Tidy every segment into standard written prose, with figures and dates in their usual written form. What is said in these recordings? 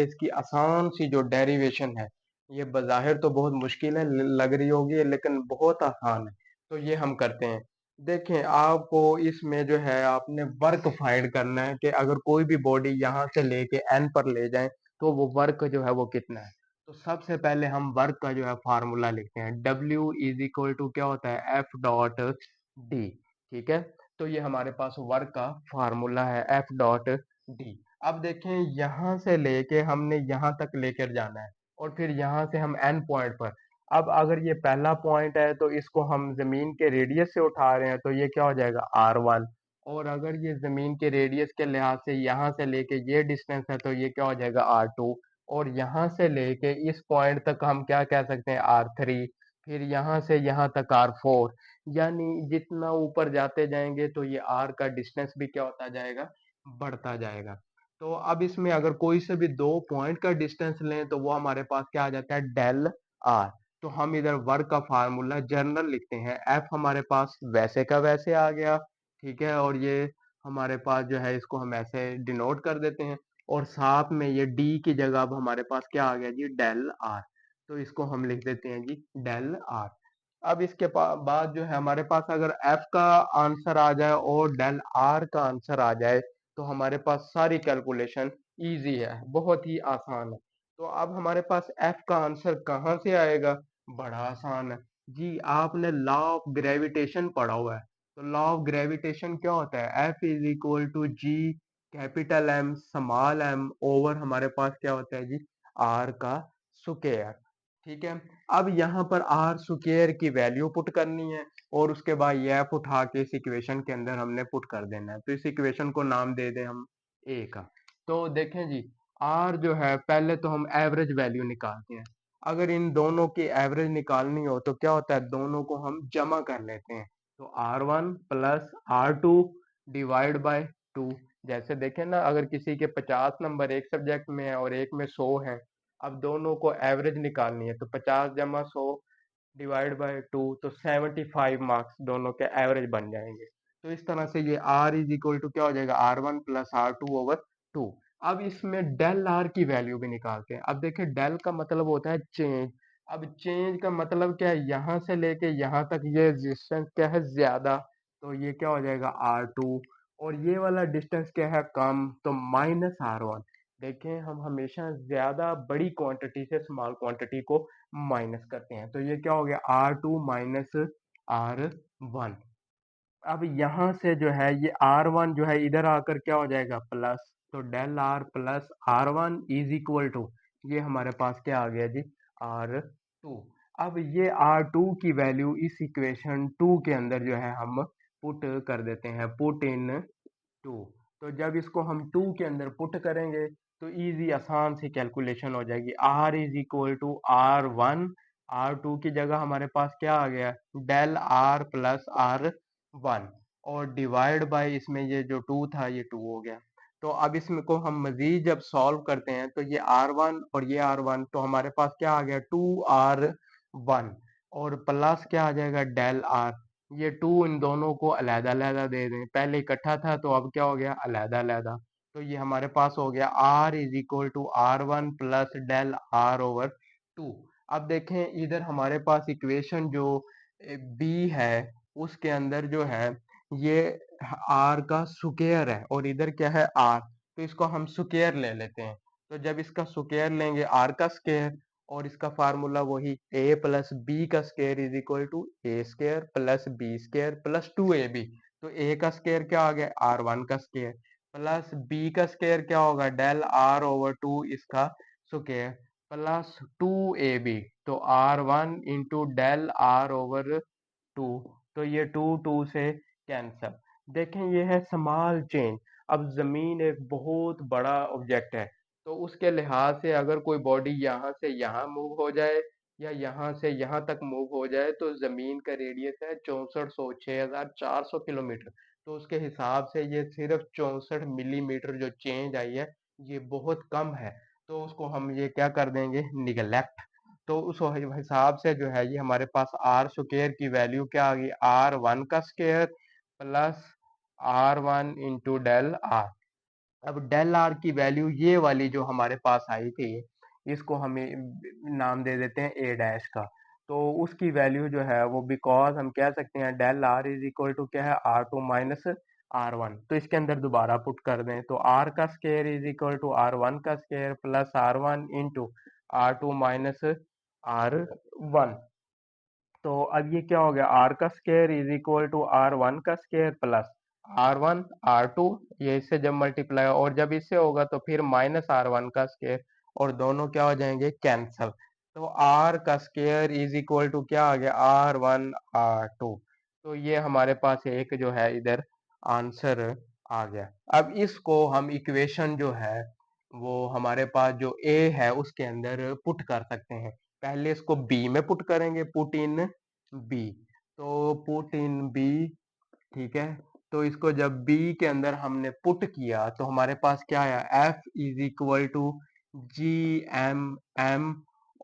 पहले इसकी आसान सी जो डेरिवेशन है, ये बज़ाहिर तो बहुत मुश्किल है, लग रही होगी लेकिन बहुत आसान है। तो ये हम करते हैं। देखें, आपको इसमें जो है आपने वर्क फाइंड करना है कि अगर कोई भी बॉडी यहाँ से लेके एन पर ले जाए तो वो वर्क जो है वो कितना है। तो सबसे पहले हम वर्क का जो है फार्मूला लिखते हैं। W इज इक्वल टू क्या होता है, एफ डॉट डी। ठीक है, तो ये हमारे पास वर्क का फार्मूला है, एफ डॉट डी। अब देखें, यहाँ से लेके हमने यहाँ तक लेकर जाना है और फिर यहाँ से हम एन पॉइंट पर। अब अगर ये पहला पॉइंट है तो इसको हम जमीन के रेडियस से उठा रहे हैं तो ये क्या हो जाएगा, R1। और अगर ये जमीन के रेडियस के लिहाज से यहाँ से लेके ये डिस्टेंस है तो ये क्या हो जाएगा, R2। और यहाँ से लेके इस पॉइंट तक हम क्या कह सकते हैं, R3। फिर यहाँ से यहाँ तक R4। यानी जितना ऊपर जाते जाएंगे तो ये R का डिस्टेंस भी क्या होता जाएगा, बढ़ता जाएगा। तो अब इसमें अगर कोई से भी दो पॉइंट का डिस्टेंस लें तो वो हमारे पास क्या आ जाता है, डेल आर। तो हम इधर वर्क का फार्मूला जनरल लिखते हैं, एफ हमारे पास वैसे का वैसे आ गया। ठीक है, और ये हमारे पास जो है इसको हम ऐसे डिनोट कर देते हैं। और साथ में ये डी की जगह अब हमारे पास क्या आ गया जी, डेल आर। तो इसको हम लिख देते हैं जी, डेल आर। अब इसके बाद जो है हमारे पास अगर एफ का आंसर आ जाए और डेल आर का आंसर आ जाए तो हमारे पास सारी कैलकुलेशन इजी है, बहुत ही आसान है। तो अब हमारे पास एफ का आंसर कहाँ से आएगा, बड़ा आसान है जी। आपने लॉ ऑफ ग्रेविटेशन पढ़ा हुआ है। तो लॉ ऑफ ग्रेविटेशन क्या होता है, F is equal to G capital M small m over हमारे पास क्या होता है जी, आर का स्क्वायर। ठीक है, अब यहाँ पर आर स्क्वायर की वैल्यू पुट करनी है और उसके बाद ये एफ उठा के इस इक्वेशन के अंदर हमने पुट कर देना है। तो इस इक्वेशन को नाम दे दें हम ए का। तो देखें जी, आर जो है पहले तो हम एवरेज वैल्यू निकालते हैं। अगर इन दोनों की एवरेज निकालनी हो तो क्या होता है, दोनों को हम जमा कर लेते हैं। तो R1 plus R2 divide by 2। जैसे देखें ना, अगर किसी के 50 नंबर एक सब्जेक्ट में है और एक में 100 है, अब दोनों को एवरेज निकालनी है तो 50 जमा 100 डिवाइड बाय 2, तो 75 मार्क्स दोनों के एवरेज बन जाएंगे। तो इस तरह से ये R इज इक्वल टू क्या हो जाएगा, R1 प्लस R2 ओवर 2। अब इसमें डेल आर की वैल्यू भी निकालते हैं। अब देखिए, डेल का मतलब होता है चेंज। अब चेंज का मतलब क्या है, यहाँ से लेके यहाँ तक ये डिस्टेंस क्या है, ज्यादा। तो ये क्या हो जाएगा, R2। और ये वाला डिस्टेंस क्या है, कम, तो माइनस R1। देखें, हम हमेशा ज्यादा बड़ी क्वांटिटी से स्मॉल क्वांटिटी को माइनस करते हैं। तो ये क्या हो गया, R2 माइनस R1। अब यहाँ से जो है ये R1 जो है इधर आकर क्या हो जाएगा, प्लस। तो del R plus R1 is equal to, ये हमारे पास क्या आ गया जी, R2। अब ये R2 की वैल्यू इस इक्वेशन 2 के अंदर जो है हम पुट कर देते हैं, पुट इन 2। तो जब इसको हम 2 के अंदर पुट करेंगे तो इजी आसान सी कैलकुलेशन हो जाएगी। R is equal to R1, R2 की जगह हमारे पास क्या आ गया, डेल R प्लस R1। और डिवाइड बाय इसमें ये जो 2 था ये 2 हो गया। तो अब इसमें को हम मजीद जब सॉल्व करते हैं तो ये R1 और ये R1, तो हमारे पास क्या आ गया, 2R1। और प्लस क्या आ जाएगा, डेल आर। ये 2 इन दोनों को अलहदा अलहदा दे दें, पहले इकट्ठा था तो अब क्या हो गया, अलहदा अलहदा। तो ये हमारे पास हो गया R is equal to R1 plus del R over 2। अब देखें, इधर हमारे पास इक्वेशन जो बी है उसके अंदर जो है ये R का स्क्वायर है और इधर क्या है, R। तो इसको हम स्क्वायर ले लेते हैं। तो जब इसका स्क्वायर लेंगे, R का स्क्वायर, और इसका फार्मूला वही a प्लस बी का square is equal to a square plus b square plus 2ab। तो a का स्क्वायर क्या आ गया, R1 का स्क्वायर, प्लस b का स्क्वायर क्या होगा, डेल R ओवर 2 इसका स्क्वायर, प्लस 2ab। तो R1 into del R over 2। तो ये 2 2 से कैंसल। देखें, ये है स्मॉल चेंज। अब जमीन एक बहुत बड़ा ऑब्जेक्ट है, तो उसके लिहाज से अगर कोई बॉडी यहाँ से यहाँ मूव हो जाए या यहाँ से यहाँ तक मूव हो जाए तो जमीन का रेडियस है 6400, 6400 किलोमीटर। तो उसके हिसाब से ये सिर्फ 64 मिलीमीटर जो चेंज आई है ये बहुत कम है। तो उसको हम ये क्या कर देंगे, निगलेक्ट। तो उस हिसाब से जो है ये हमारे पास आर स्क्वायर की वैल्यू क्या आ गई, R1 का square plus R1 into del R. अब डेल आर की वैल्यू ये वाली जो हमारे पास आई थी, इसको हमें नाम दे देते हैं ए डैश का। तो उसकी वैल्यू जो है वो, बिकॉज हम कह सकते हैं del R is equal to क्या है, R two minus R one. तो इसके अंदर दोबारा पुट कर दें तो आर का square is equal to R one का square plus R one into R two minus R one. तो अब ये क्या हो गया, आर का square is equal to R one का square plus R one R two, ये इससे जब मल्टीप्लाई और जब इससे होगा तो फिर माइनस आर वन का स्केयर, और दोनों क्या हो जाएंगे, कैंसल। तो आर का स्केयर इज इक्वल टू क्या आ गया, आर वन आर टू। तो ये हमारे पास एक जो है इधर आंसर आ गया। अब इसको हम इक्वेशन जो है वो हमारे पास जो ए है उसके अंदर पुट कर सकते हैं। पहले इसको बी में पुट करेंगे, पुट इन बी। तो पुट इन बी, ठीक है। तो इसको जब बी के अंदर हमने पुट किया तो हमारे पास क्या आया, F is equal to G M M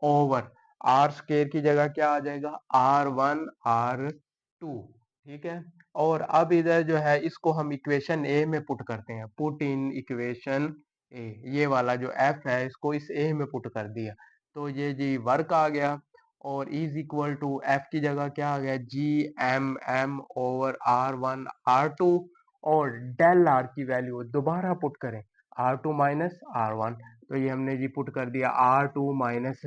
over R square की जगह क्या आ जाएगा, आर वन आर टू, ठीक है। और अब इधर जो है इसको हम इक्वेशन ए में पुट करते हैं, पुट इन इक्वेशन ए। ये वाला जो एफ है इसको इस ए में पुट कर दिया, तो ये जी वर्क आ गया। और इज इक्वल टू एफ की जगह क्या आ गया, G M M over R one R two. और डेल आर की वैल्यू दोबारा पुट करें, R two minus R one. तो ये हमने जी पुट कर दिया R two minus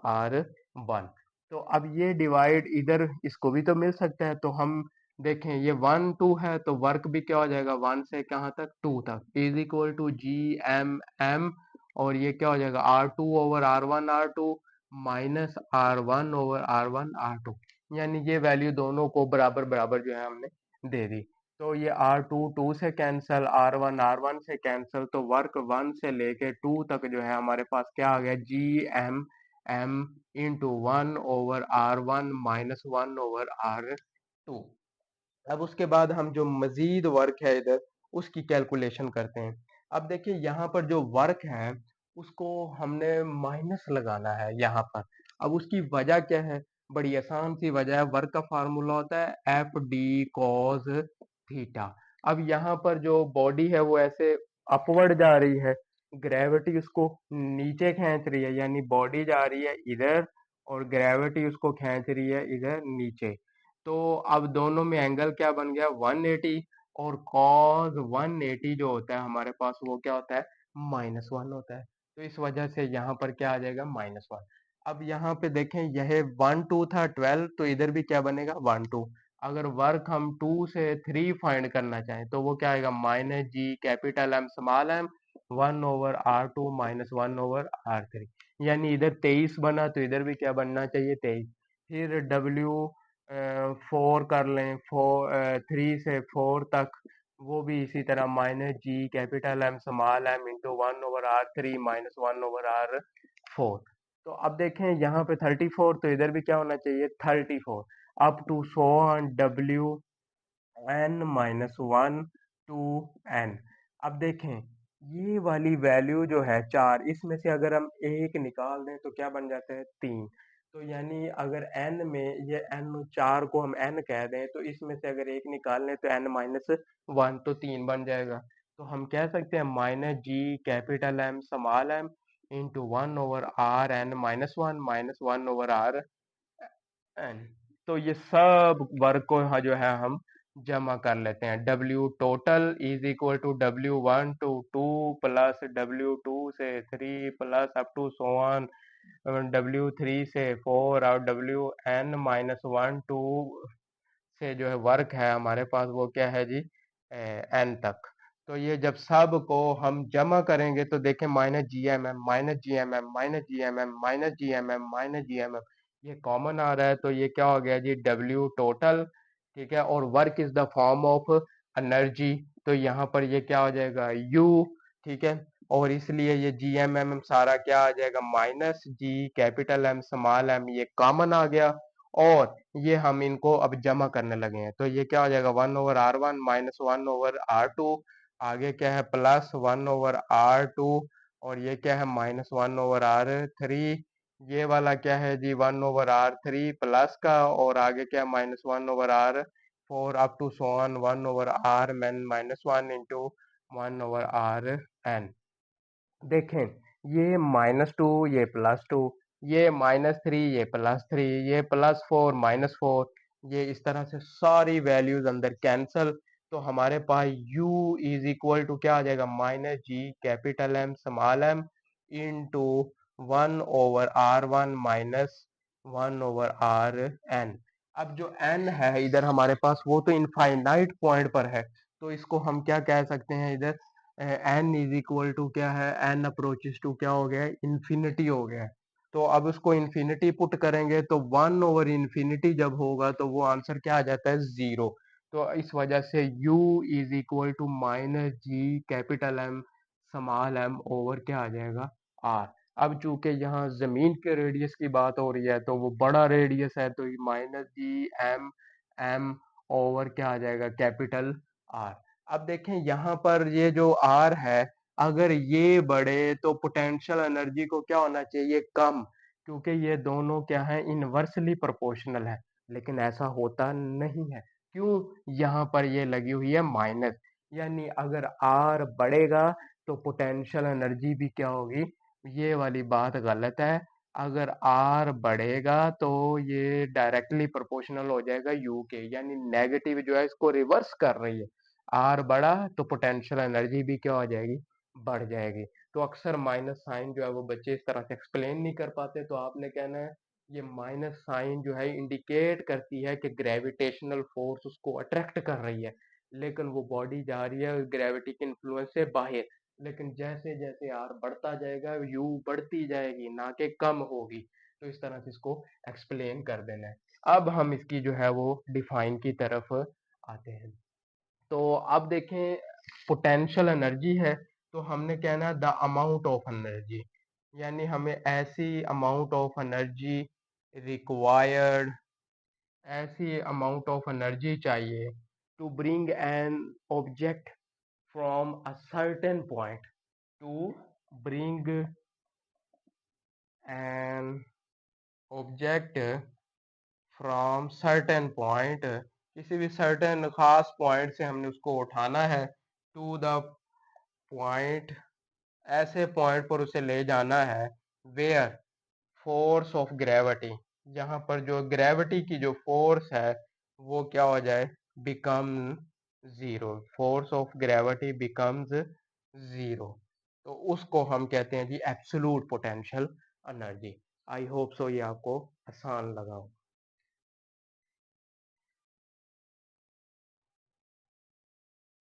R one. तो अब ये डिवाइड इधर इसको भी तो मिल सकता है, तो हम देखें ये वन टू है तो वर्क भी क्या हो जाएगा, वन से कहाँ तक, टू तक, is equal to G M M. और ये क्या हो जाएगा, R two over R two minus R one over R two. यानी ये वैल्यू दोनों को बराबर बराबर जो है हमने दे दी। तो ये आर टू टू से कैंसल, आर वन से कैंसल, तो वर्क वन से लेके टू तक जो है हमारे पास क्या आ गया, G M M into one over R one minus one over R two. अब उसके बाद हम जो मजीद वर्क है इधर उसकी कैलकुलेशन करते हैं। अब देखिए यहाँ पर जो वर्क है उसको हमने माइनस लगाना है यहाँ पर। अब उसकी वजह क्या है, बड़ी आसान सी वजह है, वर्क का फार्मूला होता है एफ डी कॉस थीटा। अब यहाँ पर जो बॉडी है वो ऐसे अपवर्ड जा रही है, ग्रेविटी उसको नीचे खींच रही है, यानी बॉडी जा रही है इधर और ग्रेविटी उसको खींच रही है इधर नीचे। तो अब दोनों में एंगल क्या बन गया, 180। और cos 180 जो होता है हमारे पास वो क्या होता है, -1 होता है। तो इस वजह से यहाँ पर क्या आ जाएगा, -1। अब यहाँ पे देखें यह 1 2 था 12, तो इधर भी क्या बनेगा, 1 2। अगर वर्क हम 2 से 3 फाइंड करना चाहें तो वो क्या आएगा, minus G capital M small m 1 over R two minus one over R three. यानी इधर 23 बना तो इधर भी क्या बनना चाहिए, 23। फिर डब्ल्यू फोर कर लें, थ्री से फोर तक, वो भी इसी तरह minus G capital M small m into one over R three minus one over R four. तो अब देखें यहाँ पे 34, तो इधर भी क्या होना चाहिए, 34। Up to so on W N minus one to n. अब देखें ये वाली वैल्यू जो है चार, इसमें से अगर हम एक निकाल दें तो क्या बन जाता है, तीन। तो यानी अगर n में ये n चार को हम n कह दें तो इसमें से अगर एक निकाल लें तो n माइनस वन, तो तीन बन जाएगा। तो हम कह सकते हैं minus G capital M small m into one over R N minus one over R N. तो ये सब वर्क को जो है हम जमा कर लेते हैं, W total is equal to W one to two plus W two से three plus up to so on W three से फोर और W N minus one to से जो है वर्क है हमारे पास वो क्या है जी, एन तक। तो ये जब सब को हम जमा करेंगे तो देखें minus G M M minus G M M minus G M M minus G M M minus G M M, ये कॉमन आ रहा है तो ये क्या हो गया जी, डब्ल्यू टोटल, ठीक है। और work is the form of energy, तो यहाँ पर ये क्या हो जाएगा, यू, ठीक है। और इसलिए ये जी एम एम सारा क्या आ जाएगा, minus G capital M small M, ये कॉमन आ गया। और ये हम इनको अब जमा करने लगे हैं तो ये क्या हो जाएगा, one over R one minus one over R two, आगे क्या है plus one over R two, और ये क्या है minus one over R three. ये वाला क्या है जी, one over R three plus का, और आगे क्या minus one over R four up to so on one over R N minus one into 1/Rn। देखें, ये -2, ये +2, ये -3, ये +3, ये +4, -4, ये इस तरह से सारी वैल्यूज अंदर कैंसल। तो हमारे पास u इज इक्वल टू क्या आ जाएगा, -g capital M small m into 1/R1 -1/Rn। अब जो n है इधर हमारे पास वो तो इनफाइनाइट पॉइंट पर है, तो इसको हम क्या कह सकते हैं इधर, एन इज इक्वल टू क्या है, एन अप्रोचेस टू क्या हो गया, इंफिनिटी हो गया है। तो अब उसको इंफिनिटी पुट करेंगे तो 1/इंफिनिटी जब होगा तो वो आंसर क्या आ जाता है, जीरो। तो इस वजह से u is equal to -g capital M small m over क्या आ जाएगा, r। अब चूंकि यहाँ जमीन के रेडियस की बात हो रही है तो वो बड़ा रेडियस है, तो -g m ओवर क्या आ जाएगा, कैपिटल R। अब देखें यहाँ पर ये जो R है, अगर ये बढ़े तो पोटेंशियल एनर्जी को क्या होना चाहिए, कम, क्योंकि ये दोनों क्या है, इनवर्सली प्रोपोर्शनल है। लेकिन ऐसा होता नहीं है। क्यों, यहाँ पर ये लगी हुई है माइनस, यानी अगर R बढ़ेगा तो पोटेंशियल एनर्जी भी क्या होगी, ये वाली बात गलत है। अगर R बढ़ेगा तो ये डायरेक्टली प्रोपोर्शनल हो जाएगा U के, यानी नेगेटिव जो है इसको रिवर्स कर रही है। आर बढ़ा तो पोटेंशियल एनर्जी भी क्या हो जाएगी, बढ़ जाएगी। तो अक्सर माइनस साइन जो है वो बच्चे इस तरह से एक्सप्लेन नहीं कर पाते, तो आपने कहना है ये माइनस साइन जो है इंडिकेट करती है कि ग्रेविटेशनल फोर्स उसको अट्रैक्ट कर रही है, लेकिन वो बॉडी जा रही है ग्रेविटी के इन्फ्लुएंस से बाहर। लेकिन जैसे जैसे आर बढ़ता जाएगा यू बढ़ती जाएगी, ना कि कम होगी। तो इस तरह से इसको एक्सप्लेन कर देना है। अब हम इसकी जो है वो डिफाइन की तरफ आते हैं। तो अब देखें, पोटेंशियल एनर्जी है, तो हमने कहना है द अमाउंट ऑफ एनर्जी, यानी हमें ऐसी अमाउंट ऑफ एनर्जी रिक्वायर्ड, ऐसी अमाउंट ऑफ एनर्जी चाहिए to bring an object from a certain point, to bring an object from certain point, किसी भी सर्टेन खास पॉइंट से हमने उसको उठाना है, टू द पॉइंट, ऐसे पॉइंट पर उसे ले जाना है वेयर फोर्स ऑफ ग्रेविटी, जहां पर जो ग्रेविटी की जो फोर्स है वो क्या हो जाए, become zero, force of gravity becomes zero. तो उसको हम कहते हैं जी absolute potential energy. I hope so ये आपको आसान लगा हो।